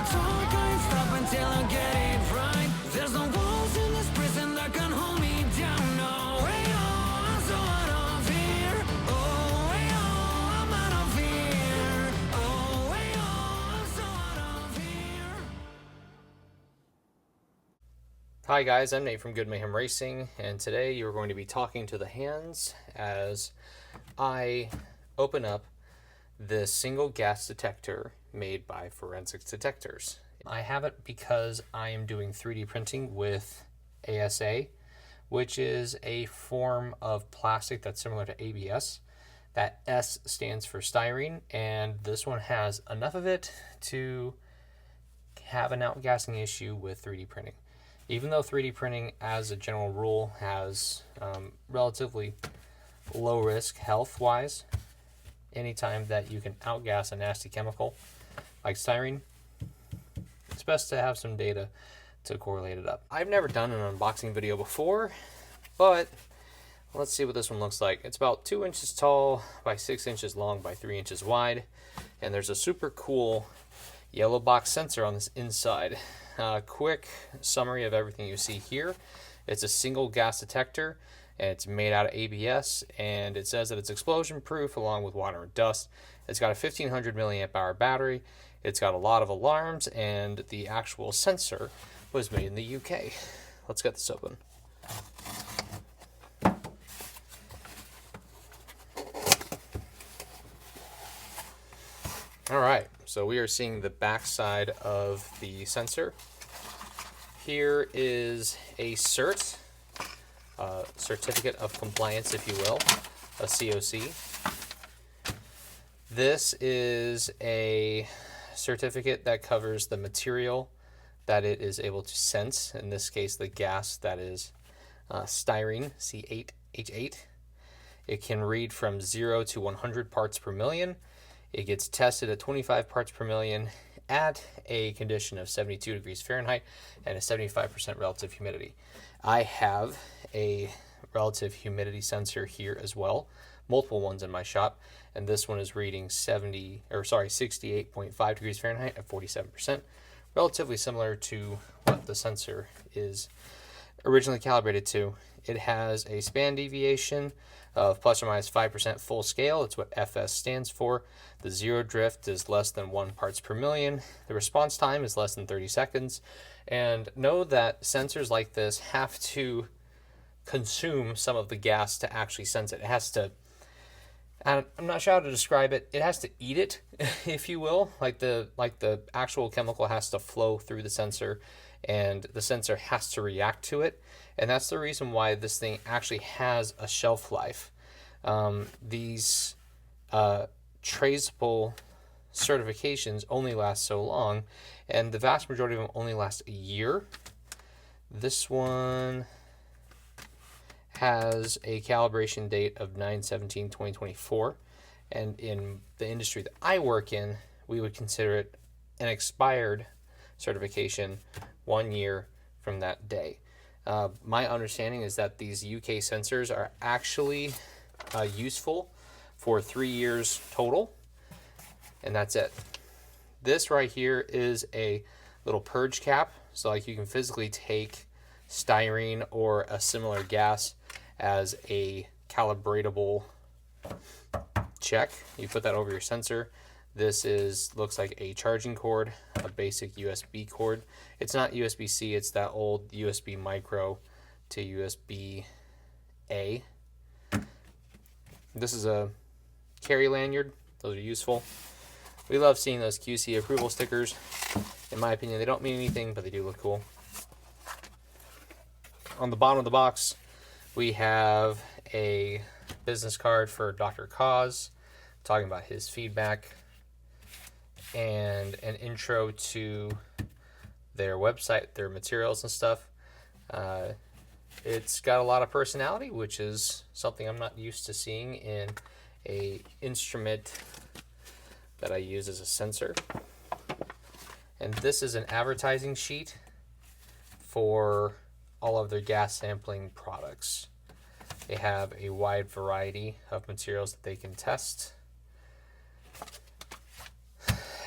talk, I ain't stop until I get it right. There's no walls in this prison that can hold me down. No way, oh, I'm so out of here. Oh, way, oh, I'm out of here. Oh, way, oh, I'm so out of here. Hi guys, I'm Nate from Good Mayhem Racing, and today you're going to be talking to the hands as I open up this single gas detector made by Forensics Detectors. I have it because I am doing 3D printing with ASA, which is a form of plastic that's similar to ABS. That S stands for styrene, and this one has enough of it to have an outgassing issue with 3D printing. Even though 3D printing as a general rule has relatively low risk health-wise, anytime that you can outgas a nasty chemical like styrene, it's best to have some data to correlate it up. I've never done an unboxing video before, but let's see what this one looks like. It's about 2 inches tall by 6 inches long by 3 inches wide, and there's a super cool yellow box sensor on this inside. Quick summary of everything you see here. It's a single gas detector, and it's made out of ABS, and it says that it's explosion proof along with water and dust. It's got a 1500 milliamp hour battery. It's got a lot of alarms, and the actual sensor was made in the UK. Let's get this open. All right, so we are seeing the back side of the sensor. Here is a CERT, Certificate of Compliance, if you will, a COC. This is a certificate that covers the material that it is able to sense, in this case the gas that is styrene, C8H8. It can read from 0 to 100 parts per million. It gets tested at 25 parts per million at a condition of 72 degrees Fahrenheit and a 75% relative humidity. I have a relative humidity sensor here as well, multiple ones in my shop, and this one is reading 68.5 degrees Fahrenheit at 47%, relatively similar to what the sensor is originally calibrated to. It has a span deviation of plus or minus 5% full scale. It's what FS stands for. The zero drift is less than 1 parts per million. The response time is less than 30 seconds. And know that sensors like this have to consume some of the gas to actually sense it. It has to, I'm not sure how to describe it. It has to eat it, if you will. Like the actual chemical has to flow through the sensor, and the sensor has to react to it. And that's the reason why this thing actually has a shelf life. These traceable certifications only last so long, and the vast majority of them only last a year. This one has a calibration date of 9/17/2024, and in the industry that I work in, we would consider it an expired certification 1 year from that day. My understanding is that these UK sensors are actually useful for 3 years total, and that's it. This right here is a little purge cap, so like you can physically take styrene or a similar gas as a calibratable check. You put that over your sensor. This looks like a charging cord, a basic USB cord. It's not USB-C, it's that old USB micro to USB-A. This is a carry lanyard. Those are useful. We love seeing those QC approval stickers. In my opinion, they don't mean anything, but they do look cool. On the bottom of the box, we have a business card for Dr. Cause, talking about his feedback, and an intro to their website, their materials and stuff. It's got a lot of personality, which is something I'm not used to seeing in a instrument that I use as a sensor. And this is an advertising sheet for all of their gas sampling products. They have a wide variety of materials that they can test.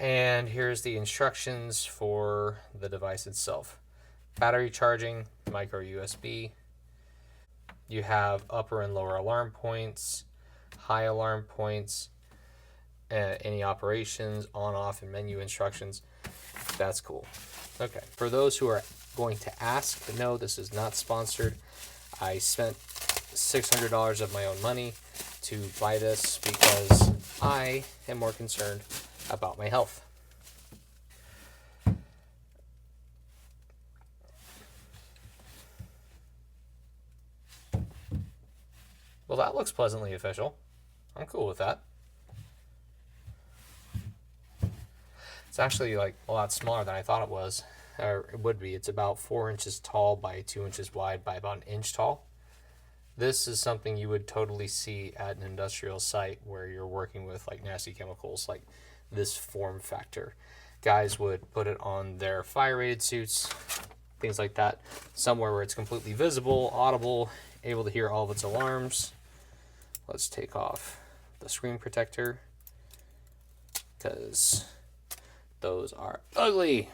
And here's the instructions for the device itself. Battery charging, micro USB. You have upper and lower alarm points, high alarm points, any operations, on, off, and menu instructions. That's cool. Okay, for those who are going to ask, no, this is not sponsored. I spent $600 of my own money to buy this because I am more concerned about my health. Well, that looks pleasantly official. I'm cool with that. It's actually like a lot smaller than I thought it was, or it would be. It's about 4 inches tall by 2 inches wide by about an inch tall. This is something you would totally see at an industrial site where you're working with like nasty chemicals, like this form factor. Guys would put it on their fire rated suits, things like that, somewhere where it's completely visible, audible, able to hear all of its alarms. Let's take off the screen protector because those are ugly.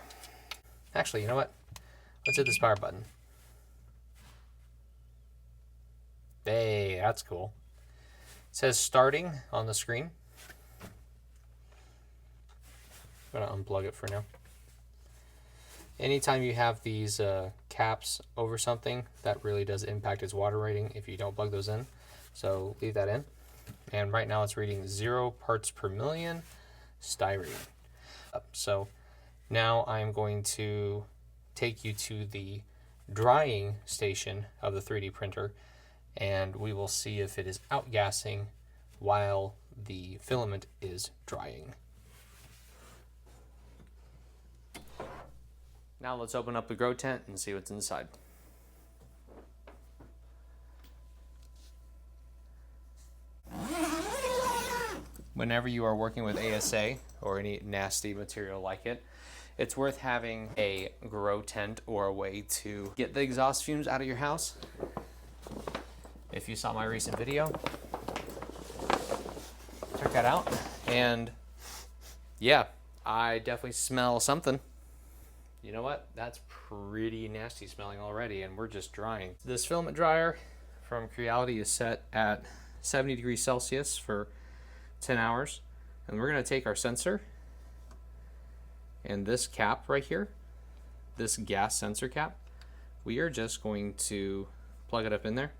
Actually, you know what? Let's hit this power button. Hey, that's cool. It says starting on the screen. I'm gonna unplug it for now. Anytime you have these caps over something, that really does impact its water rating if you don't plug those in. So leave that in. And right now it's reading 0 parts per million styrene. So now I'm going to take you to the drying station of the 3D printer, and we will see if it is outgassing while the filament is drying. Now let's open up the grow tent and see what's inside. Whenever you are working with ASA or any nasty material like it, it's worth having a grow tent or a way to get the exhaust fumes out of your house. If you saw my recent video, check that out. And yeah, I definitely smell something. You know what? That's pretty nasty smelling already, and we're just drying. This filament dryer from Creality is set at 70 degrees Celsius for 10 hours. And we're going to take our sensor and this cap right here, this gas sensor cap, we are just going to plug it up in there.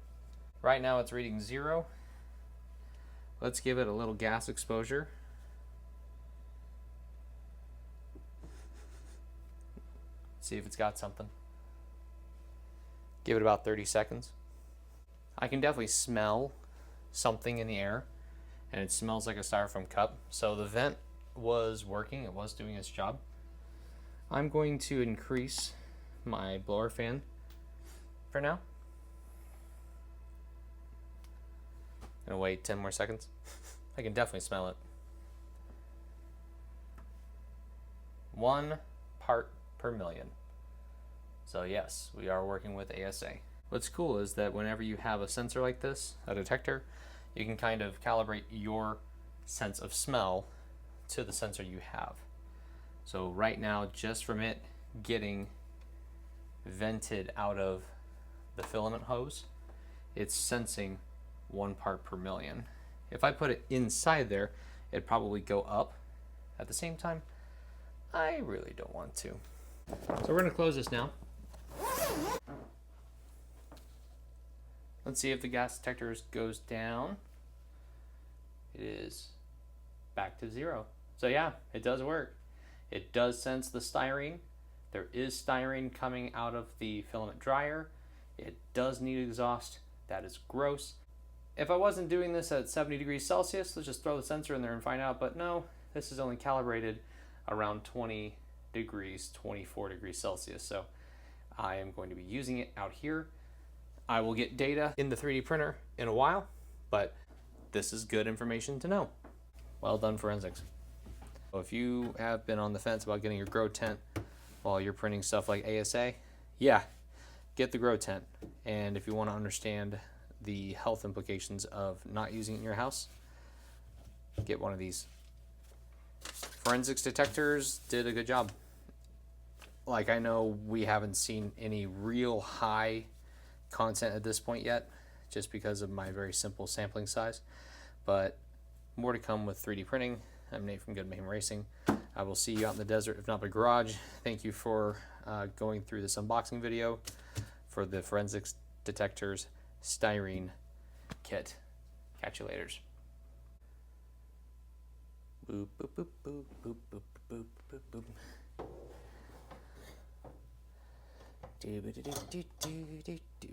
Right now it's reading 0. Let's give it a little gas exposure. See if it's got something. Give it about 30 seconds. I can definitely smell something in the air, and it smells like a styrofoam cup. So the vent was working, it was doing its job. I'm going to increase my blower fan for now. Gonna wait 10 more seconds. I can definitely smell it. 1 part per million. So yes, we are working with ASA. What's cool is that whenever you have a sensor like this, a detector, you can kind of calibrate your sense of smell to the sensor you have. So right now, just from it getting vented out of the filament hose, it's sensing 1 part per million. If I put it inside there, it'd probably go up. At the same time, I really don't want to. So we're gonna close this now. Let's see if the gas detector goes down. It is back to 0. So yeah, it does work. It does sense the styrene. There is styrene coming out of the filament dryer. It does need exhaust. That is gross. If I wasn't doing this at 70 degrees Celsius, let's just throw the sensor in there and find out. But no, this is only calibrated around 20 degrees, 24 degrees Celsius. So I am going to be using it out here. I will get data in the 3D printer in a while, but this is good information to know. Well done, forensics. If you have been on the fence about getting your grow tent while you're printing stuff like ASA, yeah, get the grow tent. And if you want to understand the health implications of not using it in your house, get one of these forensics detectors did a good job. Like, I know we haven't seen any real high content at this point yet, just because of my very simple sampling size, but more to come with 3D printing. I'm Nate from Good Mayhem Racing. I will see you out in the desert, if not the garage. Thank you for going through this unboxing video for the forensics detectors styrene kit. Catch you later. Boop, boop, boop, boop, boop, boop, boop, boop, boop. Do, do, do, do, do, do, do.